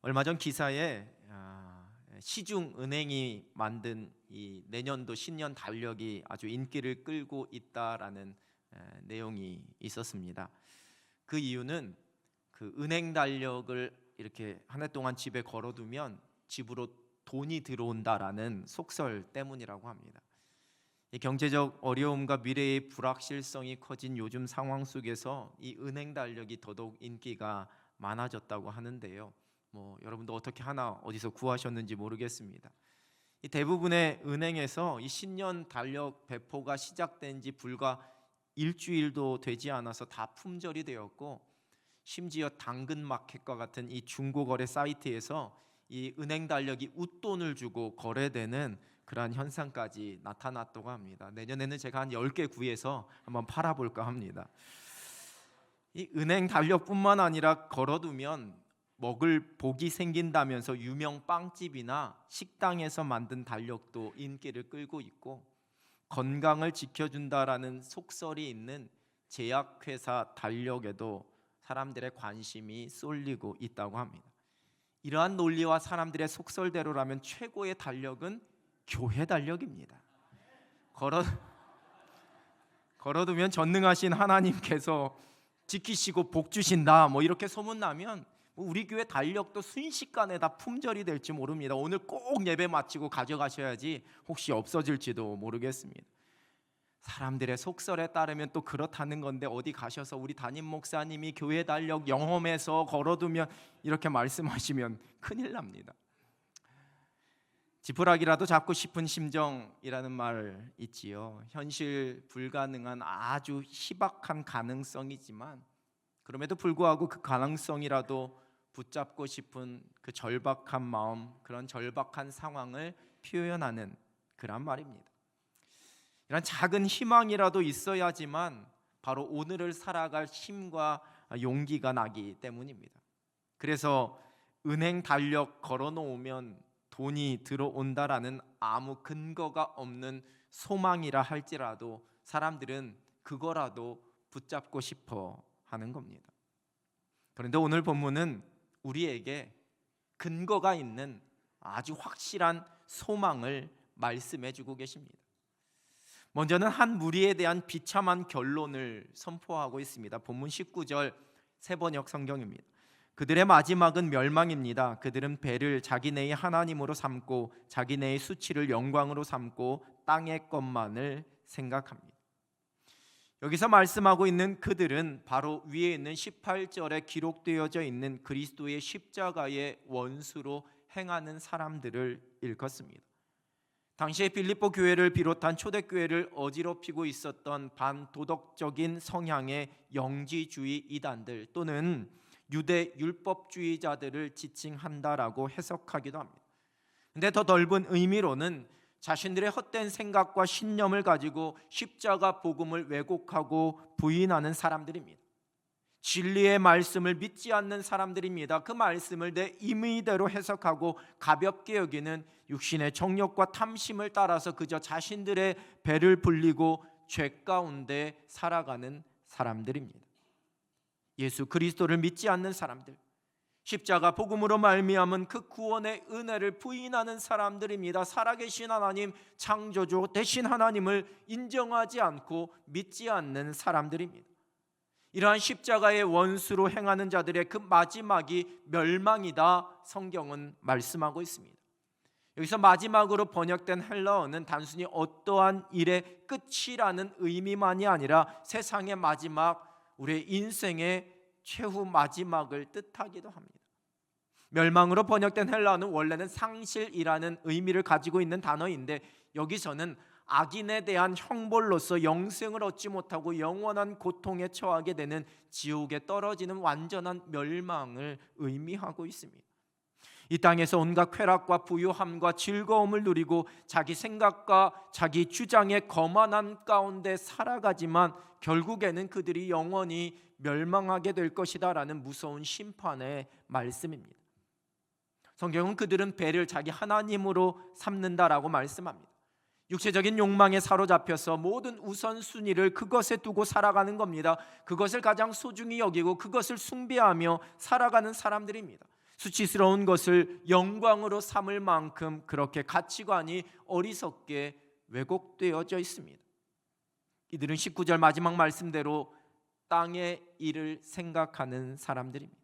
얼마 전 기사에 시중은행이 만든 이 내년도 신년 달력이 아주 인기를 끌고 있다라는 내용이 있었습니다. 그 이유는 그 은행 달력을 이렇게 한 해 동안 집에 걸어두면 집으로 돈이 들어온다라는 속설 때문이라고 합니다. 이 경제적 어려움과 미래의 불확실성이 커진 요즘 상황 속에서 이 은행 달력이 더더욱 인기가 많아졌다고 하는데요. 여러분도 어떻게 하나 어디서 구하셨는지 모르겠습니다. 이 대부분의 은행에서 이 신년 달력 배포가 시작된 지 불과 일주일도 되지 않아서 다 품절이 되었고, 심지어 당근마켓과 같은 이 중고거래 사이트에서 이 은행 달력이 웃돈을 주고 거래되는 그러한 현상까지 나타났다고 합니다. 내년에는 제가 한 10개 구해서 한번 팔아볼까 합니다. 이 은행 달력뿐만 아니라 걸어두면 먹을 복이 생긴다면서 유명 빵집이나 식당에서 만든 달력도 인기를 끌고 있고, 건강을 지켜준다라는 속설이 있는 제약회사 달력에도 사람들의 관심이 쏠리고 있다고 합니다. 이러한 논리와 사람들의 속설대로라면 최고의 달력은 교회 달력입니다. 걸어두면 전능하신 하나님께서 지키시고 복 주신다 이렇게 소문나면 우리 교회 달력도 순식간에 다 품절이 될지 모릅니다. 오늘 꼭 예배 마치고 가져가셔야지 혹시 없어질지도 모르겠습니다. 사람들의 속설에 따르면 또 그렇다는 건데, 어디 가셔서 우리 담임 목사님이 교회 달력 영험해서 걸어두면 이렇게 말씀하시면 큰일 납니다. 지푸라기라도 잡고 싶은 심정이라는 말 있지요. 현실 불가능한 아주 희박한 가능성이지만 그럼에도 불구하고 그 가능성이라도 붙잡고 싶은 그 절박한 마음, 그런 절박한 상황을 표현하는 그런 말입니다. 이런 작은 희망이라도 있어야지만 바로 오늘을 살아갈 힘과 용기가 나기 때문입니다. 그래서 은행 달력 걸어놓으면 돈이 들어온다라는 아무 근거가 없는 소망이라 할지라도 사람들은 그거라도 붙잡고 싶어 하는 겁니다. 그런데 오늘 본문은 우리에게 근거가 있는 아주 확실한 소망을 말씀해 주고 계십니다. 먼저는 한 무리에 대한 비참한 결론을 선포하고 있습니다. 본문 19절 세번역 성경입니다. 그들의 마지막은 멸망입니다. 그들은 벨을 자기네의 하나님으로 삼고 자기네의 수치를 영광으로 삼고 땅의 것만을 생각합니다. 여기서 말씀하고 있는 그들은 바로 위에 있는 18절에 기록되어져 있는 그리스도의 십자가의 원수로 행하는 사람들을 일컫습니다. 당시에 빌립보 교회를 비롯한 초대교회를 어지럽히고 있었던 반도덕적인 성향의 영지주의 이단들 또는 유대 율법주의자들을 지칭한다라고 해석하기도 합니다. 근데 더 넓은 의미로는 자신들의 헛된 생각과 신념을 가지고 십자가 복음을 왜곡하고 부인하는 사람들입니다. 진리의 말씀을 믿지 않는 사람들입니다. 그 말씀을 내 임의대로 해석하고 가볍게 여기는 육신의 정욕과 탐심을 따라서 그저 자신들의 배를 불리고 죄 가운데 살아가는 사람들입니다. 예수 그리스도를 믿지 않는 사람들, 십자가 복음으로 말미암은 그 구원의 은혜를 부인하는 사람들입니다. 살아계신 하나님, 창조주 되신 하나님을 인정하지 않고 믿지 않는 사람들입니다. 이러한 십자가의 원수로 행하는 자들의 그 마지막이 멸망이다 성경은 말씀하고 있습니다. 여기서 마지막으로 번역된 헬라어는 단순히 어떠한 일의 끝이라는 의미만이 아니라 세상의 마지막, 우리의 인생의 최후 마지막을 뜻하기도 합니다. 멸망으로 번역된 헬라어는 원래는 상실이라는 의미를 가지고 있는 단어인데, 여기서는 악인에 대한 형벌로서 영생을 얻지 못하고 영원한 고통에 처하게 되는 지옥에 떨어지는 완전한 멸망을 의미하고 있습니다. 이 땅에서 온갖 쾌락과 부유함과 즐거움을 누리고 자기 생각과 자기 주장의 거만한 가운데 살아가지만 결국에는 그들이 영원히 멸망하게 될 것이다 라는 무서운 심판의 말씀입니다. 성경은 그들은 벨을 자기 하나님으로 삼는다라고 말씀합니다. 육체적인 욕망에 사로잡혀서 모든 우선순위를 그것에 두고 살아가는 겁니다. 그것을 가장 소중히 여기고 그것을 숭배하며 살아가는 사람들입니다. 수치스러운 것을 영광으로 삼을 만큼 그렇게 가치관이 어리석게 왜곡되어져 있습니다. 이들은 19절 마지막 말씀대로 땅의 일을 생각하는 사람들입니다.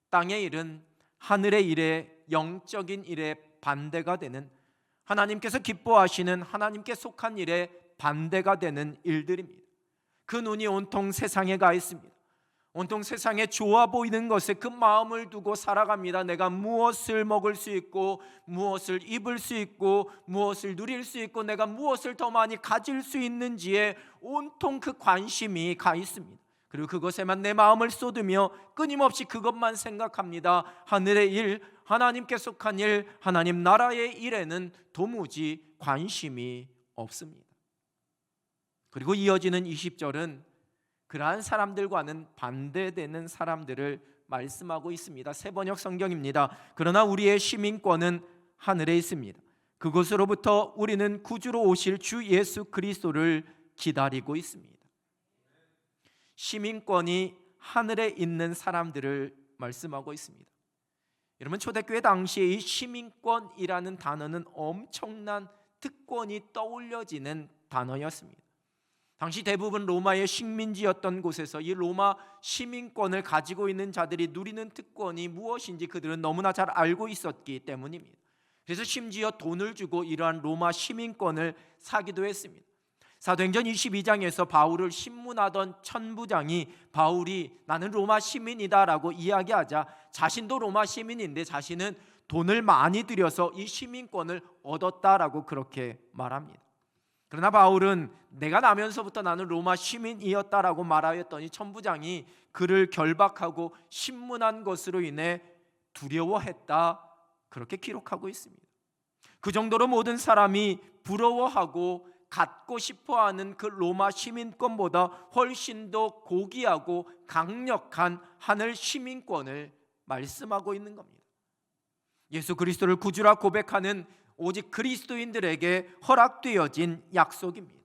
땅의 일은 하늘의 일에, 영적인 일에 반대가 되는, 하나님께서 기뻐하시는 하나님께 속한 일에 반대가 되는 일들입니다. 그 눈이 온통 세상에 가 있습니다. 온통 세상에 좋아 보이는 것에 그 마음을 두고 살아갑니다. 내가 무엇을 먹을 수 있고, 무엇을 입을 수 있고, 무엇을 누릴 수 있고, 내가 무엇을 더 많이 가질 수 있는지에 온통 그 관심이 가 있습니다. 그리고 그것에만 내 마음을 쏟으며 끊임없이 그것만 생각합니다. 하늘의 일, 하나님께 속한 일, 하나님 나라의 일에는 도무지 관심이 없습니다. 그리고 이어지는 20절은 그러한 사람들과는 반대되는 사람들을 말씀하고 있습니다. 새번역 성경입니다. 그러나 우리의 시민권은 하늘에 있습니다. 그곳으로부터 우리는 구주로 오실 주 예수 그리스도를 기다리고 있습니다. 시민권이 하늘에 있는 사람들을 말씀하고 있습니다. 여러분, 초대교회 당시에 이 시민권이라는 단어는 엄청난 특권이 떠올려지는 단어였습니다. 당시 대부분 로마의 식민지였던 곳에서 이 로마 시민권을 가지고 있는 자들이 누리는 특권이 무엇인지 그들은 너무나 잘 알고 있었기 때문입니다. 그래서 심지어 돈을 주고 이러한 로마 시민권을 사기도 했습니다. 사도행전 22장에서 바울을 신문하던 천부장이 바울이 나는 로마 시민이다라고 이야기하자 자신도 로마 시민인데 자신은 돈을 많이 들여서 이 시민권을 얻었다라고 그렇게 말합니다. 그러나 바울은 내가 나면서부터 나는 로마 시민이었다라고 말하였더니 천부장이 그를 결박하고 신문한 것으로 인해 두려워했다, 그렇게 기록하고 있습니다. 그 정도로 모든 사람이 부러워하고 갖고 싶어하는 그 로마 시민권보다 훨씬 더 고귀하고 강력한 하늘 시민권을 말씀하고 있는 겁니다. 예수 그리스도를 구주라 고백하는 오직 그리스도인들에게 허락되어진 약속입니다.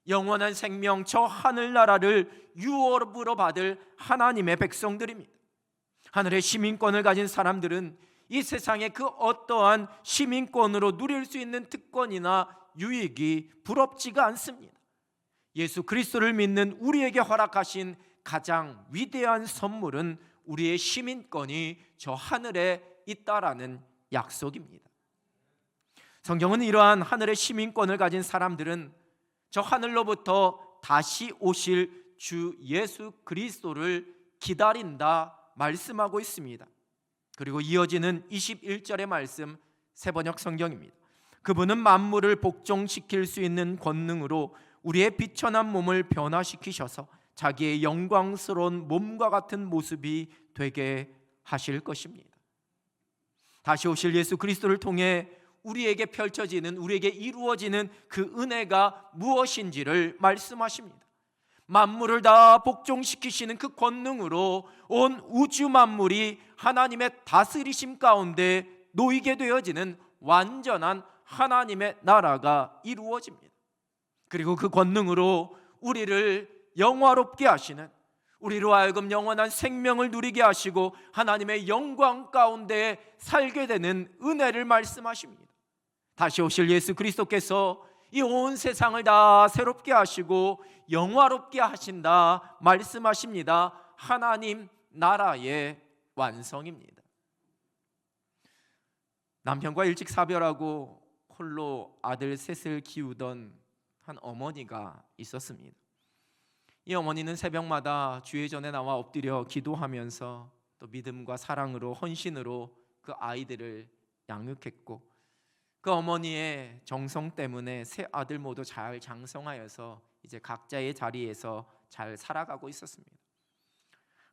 영원한 생명, 저 하늘나라를 유업으로 받을 하나님의 백성들입니다. 하늘의 시민권을 가진 사람들은 이 세상의 그 어떠한 시민권으로 누릴 수 있는 특권이나 유익이 부럽지가 않습니다. 예수 그리스도를 믿는 우리에게 허락하신 가장 위대한 선물은 우리의 시민권이 저 하늘에 있다라는 약속입니다. 성경은 이러한 하늘의 시민권을 가진 사람들은 저 하늘로부터 다시 오실 주 예수 그리스도를 기다린다 말씀하고 있습니다. 그리고 이어지는 21절의 말씀, 새번역 성경입니다. 그분은 만물을 복종시킬 수 있는 권능으로 우리의 비천한 몸을 변화시키셔서 자기의 영광스러운 몸과 같은 모습이 되게 하실 것입니다. 다시 오실 예수 그리스도를 통해 우리에게 펼쳐지는, 우리에게 이루어지는 그 은혜가 무엇인지를 말씀하십니다. 만물을 다 복종시키시는 그 권능으로 온 우주 만물이 하나님의 다스리심 가운데 놓이게 되어지는 완전한 하나님의 나라가 이루어집니다. 그리고 그 권능으로 우리를 영화롭게 하시는, 우리로 하여금 영원한 생명을 누리게 하시고 하나님의 영광 가운데 살게 되는 은혜를 말씀하십니다. 다시 오실 예수 그리스도께서 이 온 세상을 다 새롭게 하시고 영화롭게 하신다 말씀하십니다. 하나님 나라의 완성입니다. 남편과 일찍 사별하고 홀로 아들 셋을 키우던 한 어머니가 있었습니다. 이 어머니는 새벽마다 주의 전에 나와 엎드려 기도하면서 또 믿음과 사랑으로, 헌신으로 그 아이들을 양육했고, 그 어머니의 정성 때문에 세 아들 모두 잘 장성하여서 이제 각자의 자리에서 잘 살아가고 있었습니다.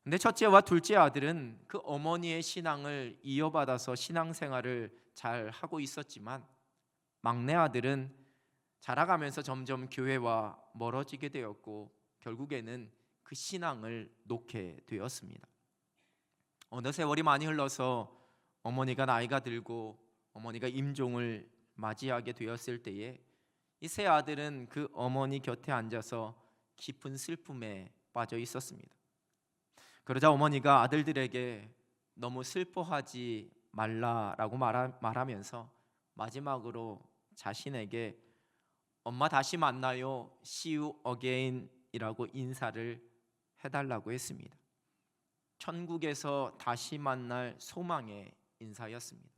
근데 첫째와 둘째 아들은 그 어머니의 신앙을 이어받아서 신앙생활을 잘 하고 있었지만, 막내 아들은 자라가면서 점점 교회와 멀어지게 되었고 결국에는 그 신앙을 놓게 되었습니다. 어느 세월이 많이 흘러서 어머니가 나이가 들고 어머니가 임종을 맞이하게 되었을 때에 이 세 아들은 그 어머니 곁에 앉아서 깊은 슬픔에 빠져 있었습니다. 그러자 어머니가 아들들에게 너무 슬퍼하지 말라라고 말하면서 마지막으로 자신에게 엄마 다시 만나요, See you again 이라고 인사를 해달라고 했습니다. 천국에서 다시 만날 소망의 인사였습니다.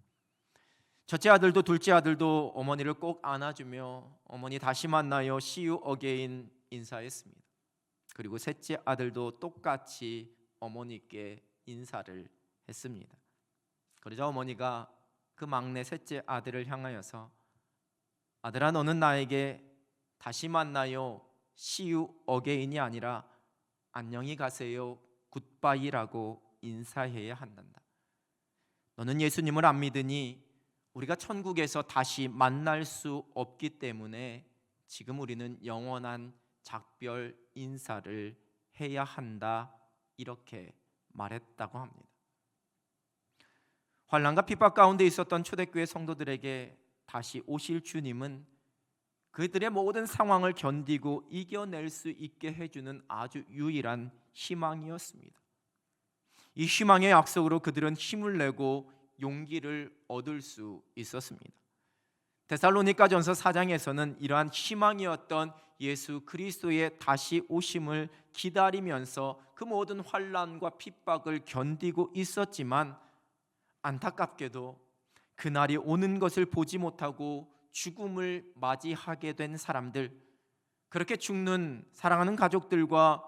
첫째 아들도 둘째 아들도 어머니를 꼭 안아주며 어머니 다시 만나요, See you again 인사했습니다. 그리고 셋째 아들도 똑같이 어머니께 인사를 했습니다. 그러자 어머니가 그 막내 셋째 아들을 향하여서 아들아, 너는 나에게 다시 만나요, See you again이 아니라 안녕히 가세요, 굿바이라고 인사해야 한단다. 너는 예수님을 안 믿으니 우리가 천국에서 다시 만날 수 없기 때문에 지금 우리는 영원한 작별 인사를 해야 한다, 이렇게 말했다고 합니다. 환난과 핍박 가운데 있었던 초대교회 성도들에게 다시 오실 주님은 그들의 모든 상황을 견디고 이겨낼 수 있게 해주는 아주 유일한 희망이었습니다. 이 희망의 약속으로 그들은 힘을 내고 용기를 얻을 수 있었습니다. 데살로니가전서 4장에서는 이러한 희망이었던 예수 그리스도의 다시 오심을 기다리면서 그 모든 환난과 핍박을 견디고 있었지만 안타깝게도 그날이 오는 것을 보지 못하고 죽음을 맞이하게 된 사람들, 그렇게 죽는 사랑하는 가족들과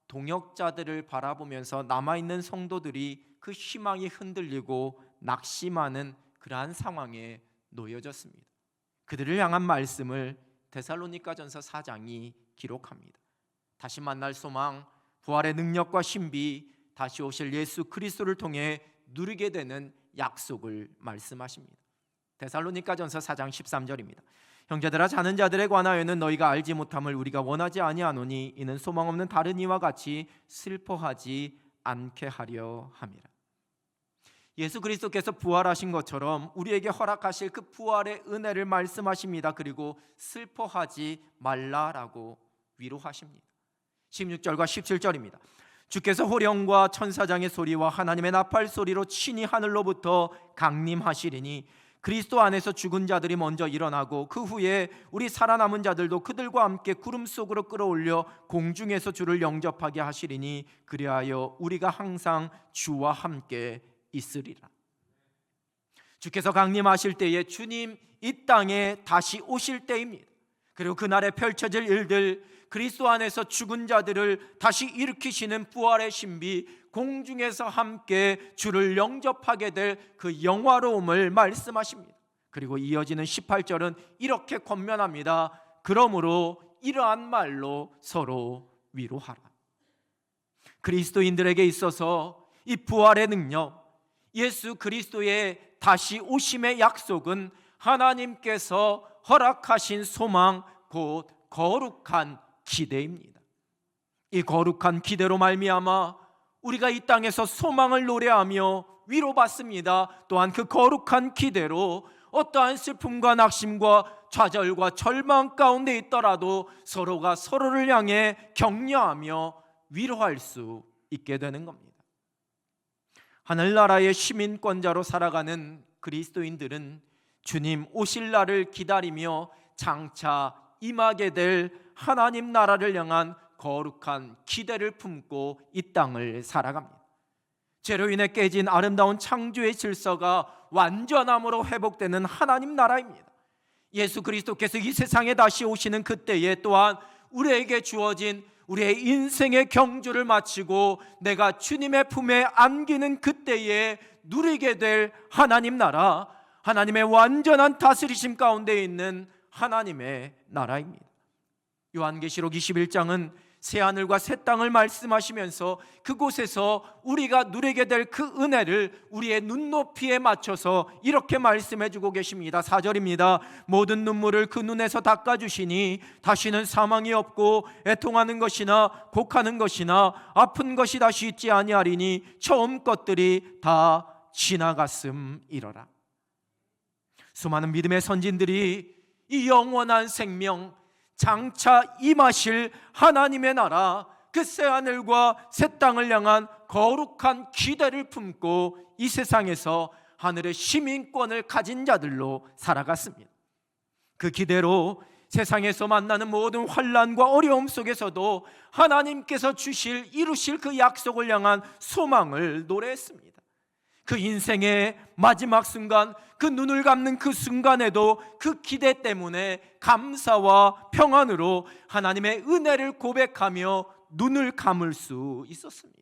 동역자들을 바라보면서 남아있는 성도들이 그 희망이 흔들리고 낙심하는 그러한 상황에 놓여졌습니다. 그들을 향한 말씀을 데살로니가전서 4장이 기록합니다. 다시 만날 소망, 부활의 능력과 신비, 다시 오실 예수 그리스도를 통해 누리게 되는 약속을 말씀하십니다. 데살로니가전서 4장 13절입니다. 형제들아, 자는 자들에 관하여는 너희가 알지 못함을 우리가 원하지 아니하노니 이는 소망 없는 다른 이와 같이 슬퍼하지 않게 하려 함이라. 예수 그리스도께서 부활하신 것처럼 우리에게 허락하실 그 부활의 은혜를 말씀하십니다. 그리고 슬퍼하지 말라라고 위로하십니다. 16절과 17절입니다. 주께서 호령과 천사장의 소리와 하나님의 나팔 소리로 친히 하늘로부터 강림하시리니 그리스도 안에서 죽은 자들이 먼저 일어나고 그 후에 우리 살아남은 자들도 그들과 함께 구름 속으로 끌어올려 공중에서 주를 영접하게 하시리니 그리하여 우리가 항상 주와 함께 있으리라. 주께서 강림하실 때에 주님 이 땅에 다시 오실 때입니다. 그리고 그날에 펼쳐질 일들, 그리스도 안에서 죽은 자들을 다시 일으키시는 부활의 신비, 공중에서 함께 주를 영접하게 될 그 영화로움을 말씀하십니다. 그리고 이어지는 18절은 이렇게 권면합니다. 그러므로 이러한 말로 서로 위로하라. 그리스도인들에게 있어서 이 부활의 능력, 예수 그리스도의 다시 오심의 약속은 하나님께서 허락하신 소망, 곧 거룩한 기대입니다. 이 거룩한 기대로 말미암아 우리가 이 땅에서 소망을 노래하며 위로받습니다. 또한 그 거룩한 기대로 어떠한 슬픔과 낙심과 좌절과 절망 가운데 있더라도 서로가 서로를 향해 격려하며 위로할 수 있게 되는 겁니다. 하늘나라의 시민권자로 살아가는 그리스도인들은 주님 오실 날을 기다리며 장차 임하게 될 하나님 나라를 향한 거룩한 기대를 품고 이 땅을 살아갑니다. 죄로 인해 깨진 아름다운 창조의 질서가 완전함으로 회복되는 하나님 나라입니다. 예수 그리스도께서 이 세상에 다시 오시는 그때에 또한 우리에게 주어진 우리의 인생의 경주를 마치고 내가 주님의 품에 안기는 그때에 누리게 될 하나님 나라, 하나님의 완전한 다스리심 가운데 있는 하나님의 나라입니다. 요한계시록 21장은 새하늘과 새 땅을 말씀하시면서 그곳에서 우리가 누리게 될 그 은혜를 우리의 눈높이에 맞춰서 이렇게 말씀해주고 계십니다. 4절입니다. 모든 눈물을 그 눈에서 닦아주시니 다시는 사망이 없고 애통하는 것이나 곡하는 것이나 아픈 것이 다시 있지 아니하리니 처음 것들이 다 지나갔음이러라. 수많은 믿음의 선진들이 이 영원한 생명, 장차 임하실 하나님의 나라, 그 새하늘과 새 땅을 향한 거룩한 기대를 품고 이 세상에서 하늘의 시민권을 가진 자들로 살아갔습니다. 그 기대로 세상에서 만나는 모든 환난과 어려움 속에서도 하나님께서 이루실 그 약속을 향한 소망을 노래했습니다. 그 인생의 마지막 순간, 그 눈을 감는 그 순간에도 그 기대 때문에 감사와 평안으로 하나님의 은혜를 고백하며 눈을 감을 수 있었습니다.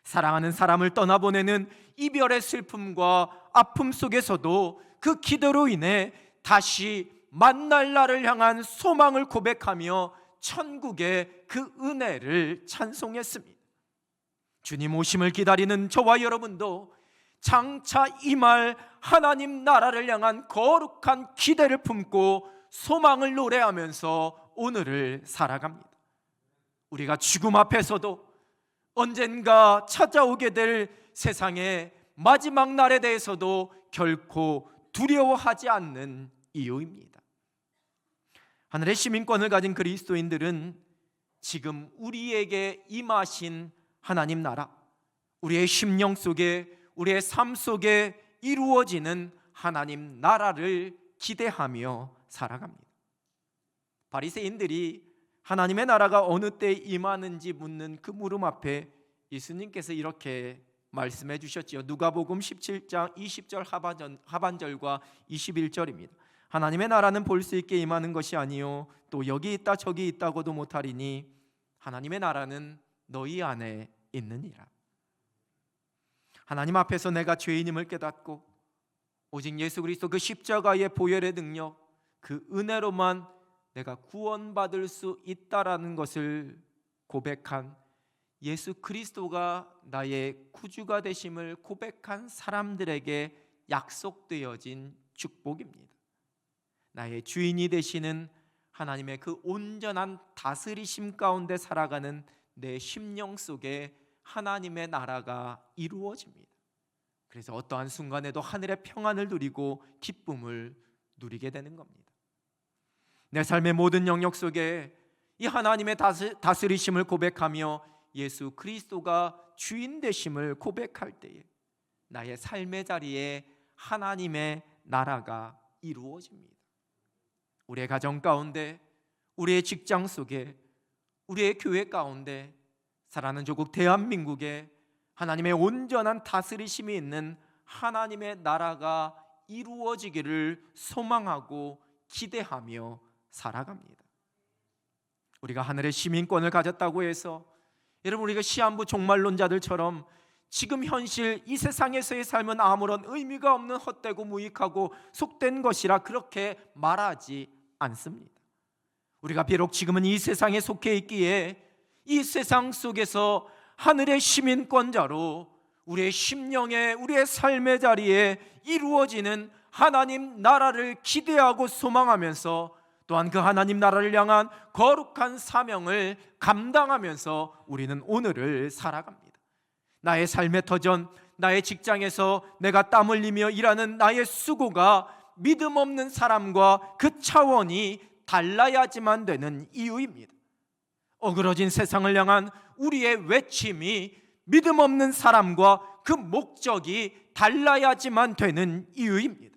사랑하는 사람을 떠나보내는 이별의 슬픔과 아픔 속에서도 그 기도로 인해 다시 만날 날을 향한 소망을 고백하며 천국의 그 은혜를 찬송했습니다. 주님 오심을 기다리는 저와 여러분도 장차 임할 하나님 나라를 향한 거룩한 기대를 품고 소망을 노래하면서 오늘을 살아갑니다. 우리가 죽음 앞에서도 언젠가 찾아오게 될 세상의 마지막 날에 대해서도 결코 두려워하지 않는 이유입니다. 하늘의 시민권을 가진 그리스도인들은 지금 우리에게 임하신 하나님 나라, 우리의 심령 속에, 우리의 삶 속에 이루어지는 하나님 나라를 기대하며 살아갑니다. 바리새인들이 하나님의 나라가 어느 때 임하는지 묻는 그 물음 앞에 예수님께서 이렇게 말씀해 주셨지요. 누가복음 17장 20절 하반절과 21절입니다. 하나님의 나라는 볼 수 있게 임하는 것이 아니요 또 여기 있다 저기 있다고도 못하리니 하나님의 나라는 너희 안에 있느니라. 하나님 앞에서 내가 죄인임을 깨닫고 오직 예수 그리스도 그 십자가의 보혈의 능력, 그 은혜로만 내가 구원받을 수 있다라는 것을 고백한, 예수 그리스도가 나의 구주가 되심을 고백한 사람들에게 약속되어진 축복입니다. 나의 주인이 되시는 하나님의 그 온전한 다스리심 가운데 살아가는 내 심령 속에 하나님의 나라가 이루어집니다. 그래서 어떠한 순간에도 하늘의 평안을 누리고 기쁨을 누리게 되는 겁니다. 내 삶의 모든 영역 속에 이 하나님의 다스리심을 고백하며 예수 그리스도가 주인 되심을 고백할 때에 나의 삶의 자리에 하나님의 나라가 이루어집니다. 우리의 가정 가운데, 우리의 직장 속에, 우리의 교회 가운데, 사랑하는 조국 대한민국에 하나님의 온전한 다스리심이 있는 하나님의 나라가 이루어지기를 소망하고 기대하며 살아갑니다. 우리가 하늘의 시민권을 가졌다고 해서 여러분, 우리가 시한부 종말론자들처럼 지금 현실 이 세상에서의 삶은 아무런 의미가 없는 헛되고 무익하고 속된 것이라 그렇게 말하지 않습니다. 우리가 비록 지금은 이 세상에 속해 있기에 이 세상 속에서 하늘의 시민권자로 우리의 심령에, 우리의 삶의 자리에 이루어지는 하나님 나라를 기대하고 소망하면서 또한 그 하나님 나라를 향한 거룩한 사명을 감당하면서 우리는 오늘을 살아갑니다. 나의 삶의 터전, 나의 직장에서 내가 땀 흘리며 일하는 나의 수고가 믿음 없는 사람과 그 차원이 달라야지만 되는 이유입니다. 어그러진 세상을 향한 우리의 외침이 믿음 없는 사람과 그 목적이 달라야지만 되는 이유입니다.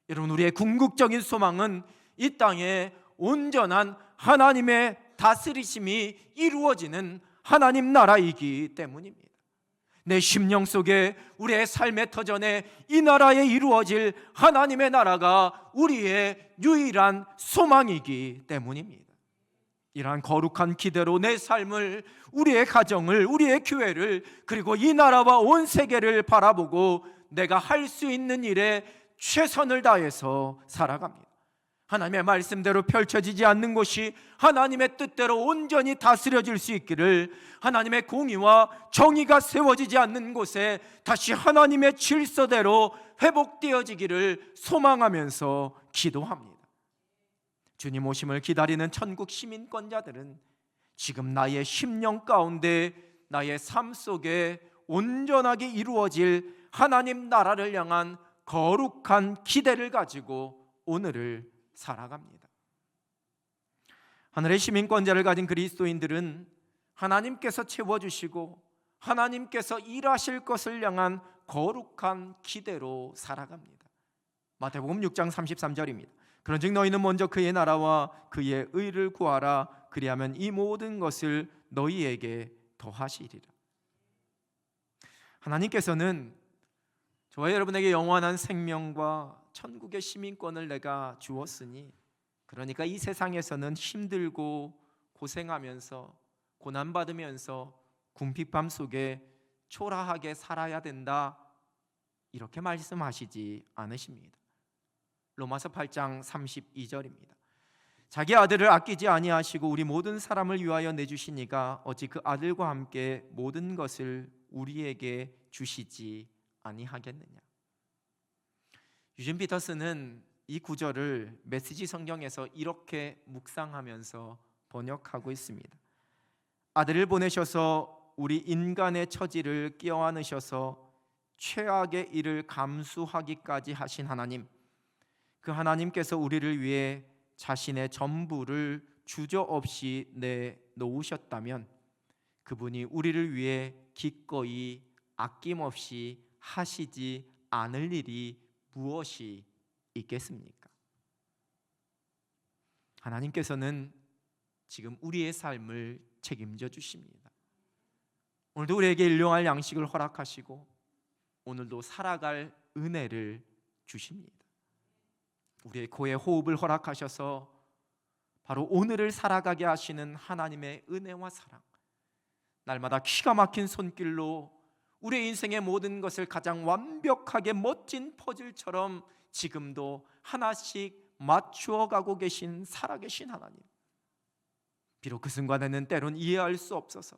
여러분, 우리의 궁극적인 소망은 이 땅에 온전한 하나님의 다스리심이 이루어지는 하나님 나라이기 때문입니다. 내 심령 속에, 우리의 삶의 터전에 이 나라에 이루어질 하나님의 나라가 우리의 유일한 소망이기 때문입니다. 이러한 거룩한 기대로 내 삶을, 우리의 가정을, 우리의 교회를, 그리고 이 나라와 온 세계를 바라보고 내가 할 수 있는 일에 최선을 다해서 살아갑니다. 하나님의 말씀대로 펼쳐지지 않는 곳이 하나님의 뜻대로 온전히 다스려질 수 있기를, 하나님의 공의와 정의가 세워지지 않는 곳에 다시 하나님의 질서대로 회복되어지기를 소망하면서 기도합니다. 주님 오심을 기다리는 천국 시민권자들은 지금 나의 심령 가운데, 나의 삶 속에 온전하게 이루어질 하나님 나라를 향한 거룩한 기대를 가지고 오늘을 살아갑니다. 하늘의 시민권자를 가진 그리스도인들은 하나님께서 채워주시고 하나님께서 일하실 것을 향한 거룩한 기대로 살아갑니다. 마태복음 6장 33절입니다. 그런즉 너희는 먼저 그의 나라와 그의 의를 구하라. 그리하면 이 모든 것을 너희에게 더하시리라. 하나님께서는 저와 여러분에게 영원한 생명과 천국의 시민권을 내가 주었으니, 그러니까 이 세상에서는 힘들고 고생하면서 고난받으면서 궁핍함 속에 초라하게 살아야 된다, 이렇게 말씀하시지 않으십니다. 로마서 8장 32절입니다. 자기 아들을 아끼지 아니하시고 우리 모든 사람을 위하여 내주시니까 어찌 그 아들과 함께 모든 것을 우리에게 주시지 아니하겠느냐. 유진 피터스는 이 구절을 메시지 성경에서 이렇게 묵상하면서 번역하고 있습니다. 아들을 보내셔서 우리 인간의 처지를 껴안으셔서 최악의 일을 감수하기까지 하신 하나님, 그 하나님께서 우리를 위해 자신의 전부를 주저없이 내놓으셨다면 그분이 우리를 위해 기꺼이 아낌없이 하시지 않을 일이 무엇이 있겠습니까? 하나님께서는 지금 우리의 삶을 책임져 주십니다. 오늘도 우리에게 일용할 양식을 허락하시고 오늘도 살아갈 은혜를 주십니다. 우리의 코에 호흡을 허락하셔서 바로 오늘을 살아가게 하시는 하나님의 은혜와 사랑, 날마다 기가 막힌 손길로 우리의 인생의 모든 것을 가장 완벽하게 멋진 퍼즐처럼 지금도 하나씩 맞추어 가고 계신 살아계신 하나님, 비록 그 순간에는 때론 이해할 수 없어서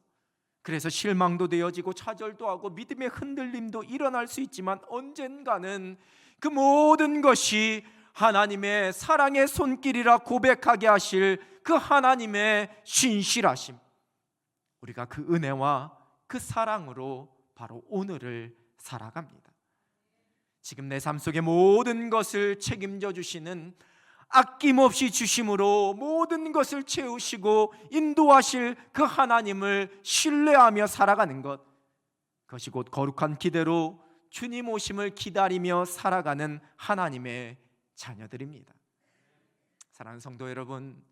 그래서 실망도 되어지고 좌절도 하고 믿음의 흔들림도 일어날 수 있지만, 언젠가는 그 모든 것이 하나님의 사랑의 손길이라 고백하게 하실 그 하나님의 신실하심, 우리가 그 은혜와 그 사랑으로 바로 오늘을 살아갑니다. 지금 내 삶 속의 모든 것을 책임져 주시는, 아낌없이 주심으로 모든 것을 채우시고 인도하실 그 하나님을 신뢰하며 살아가는 것, 그것이 곧 거룩한 기대로 주님 오심을 기다리며 살아가는 하나님의 자녀들입니다. 사랑하는 성도 여러분,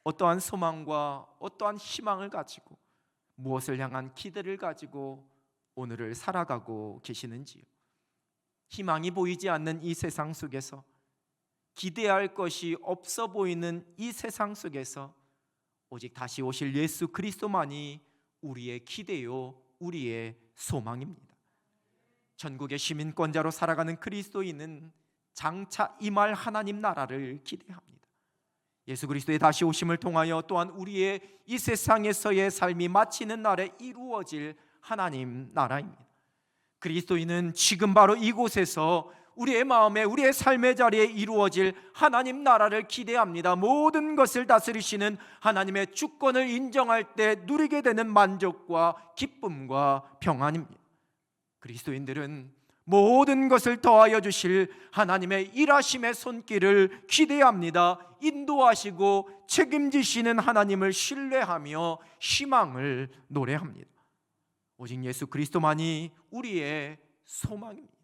어떠한 소망과 어떠한 희망을 가지고 무엇을 향한 기대를 가지고 오늘을 살아가고 계시는지요? 희망이 보이지 않는 이 세상 속에서, 기대할 것이 없어 보이는 이 세상 속에서 오직 다시 오실 예수 그리스도만이 우리의 기대요, 우리의 소망입니다. 전국의 시민권자로 살아가는 그리스도인은 장차 임할 하나님 나라를 기대합니다. 예수 그리스도의 다시 오심을 통하여 또한 우리의 이 세상에서의 삶이 마치는 날에 이루어질 하나님 나라입니다. 그리스도인은 지금 바로 이곳에서 우리의 마음에, 우리의 삶의 자리에 이루어질 하나님 나라를 기대합니다. 모든 것을 다스리시는 하나님의 주권을 인정할 때 누리게 되는 만족과 기쁨과 평안입니다. 그리스도인들은 모든 것을 더하여 주실 하나님의 일하심의 손길을 기대합니다. 인도하시고 책임지시는 하나님을 신뢰하며 희망을 노래합니다. 오직 예수 그리스도만이 우리의 소망입니다.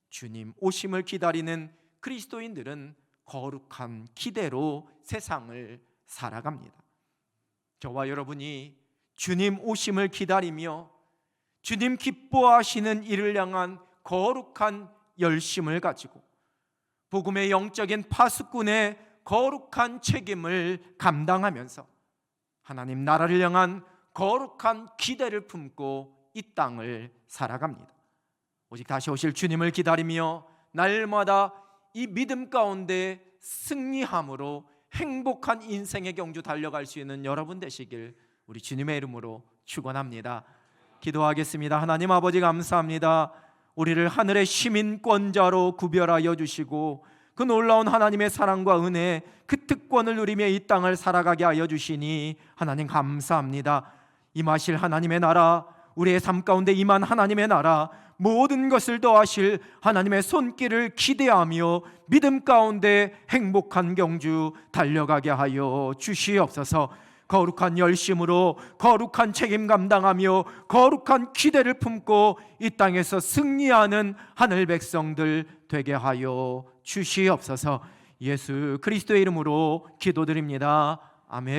주님 오심을 기다리는 그리스도인들은 거룩한 기대로 세상을 살아갑니다. 저와 여러분이 주님 오심을 기다리며 주님 기뻐하시는 일을 향한 거룩한 열심을 가지고 복음의 영적인 파수꾼의 거룩한 책임을 감당하면서 하나님 나라를 향한 거룩한 기대를 품고 이 땅을 살아갑니다. 오직 다시 오실 주님을 기다리며 날마다 이 믿음 가운데 승리함으로 행복한 인생의 경주 달려갈 수 있는 여러분 되시길 우리 주님의 이름으로 축원합니다. 기도하겠습니다. 하나님 아버지 감사합니다. 우리를 하늘의 시민권자로 구별하여 주시고 그 놀라운 하나님의 사랑과 은혜, 그 특권을 누리며 이 땅을 살아가게 하여 주시니 하나님 감사합니다. 임하실 하나님의 나라, 우리의 삶 가운데 임한 하나님의 나라, 모든 것을 더하실 하나님의 손길을 기대하며 믿음 가운데 행복한 경주 달려가게 하여 주시옵소서. 거룩한 열심으로 거룩한 책임 감당하며 거룩한 기대를 품고 이 땅에서 승리하는 하늘 백성들 되게 하여 주시옵소서. 예수 그리스도의 이름으로 기도드립니다. 아멘.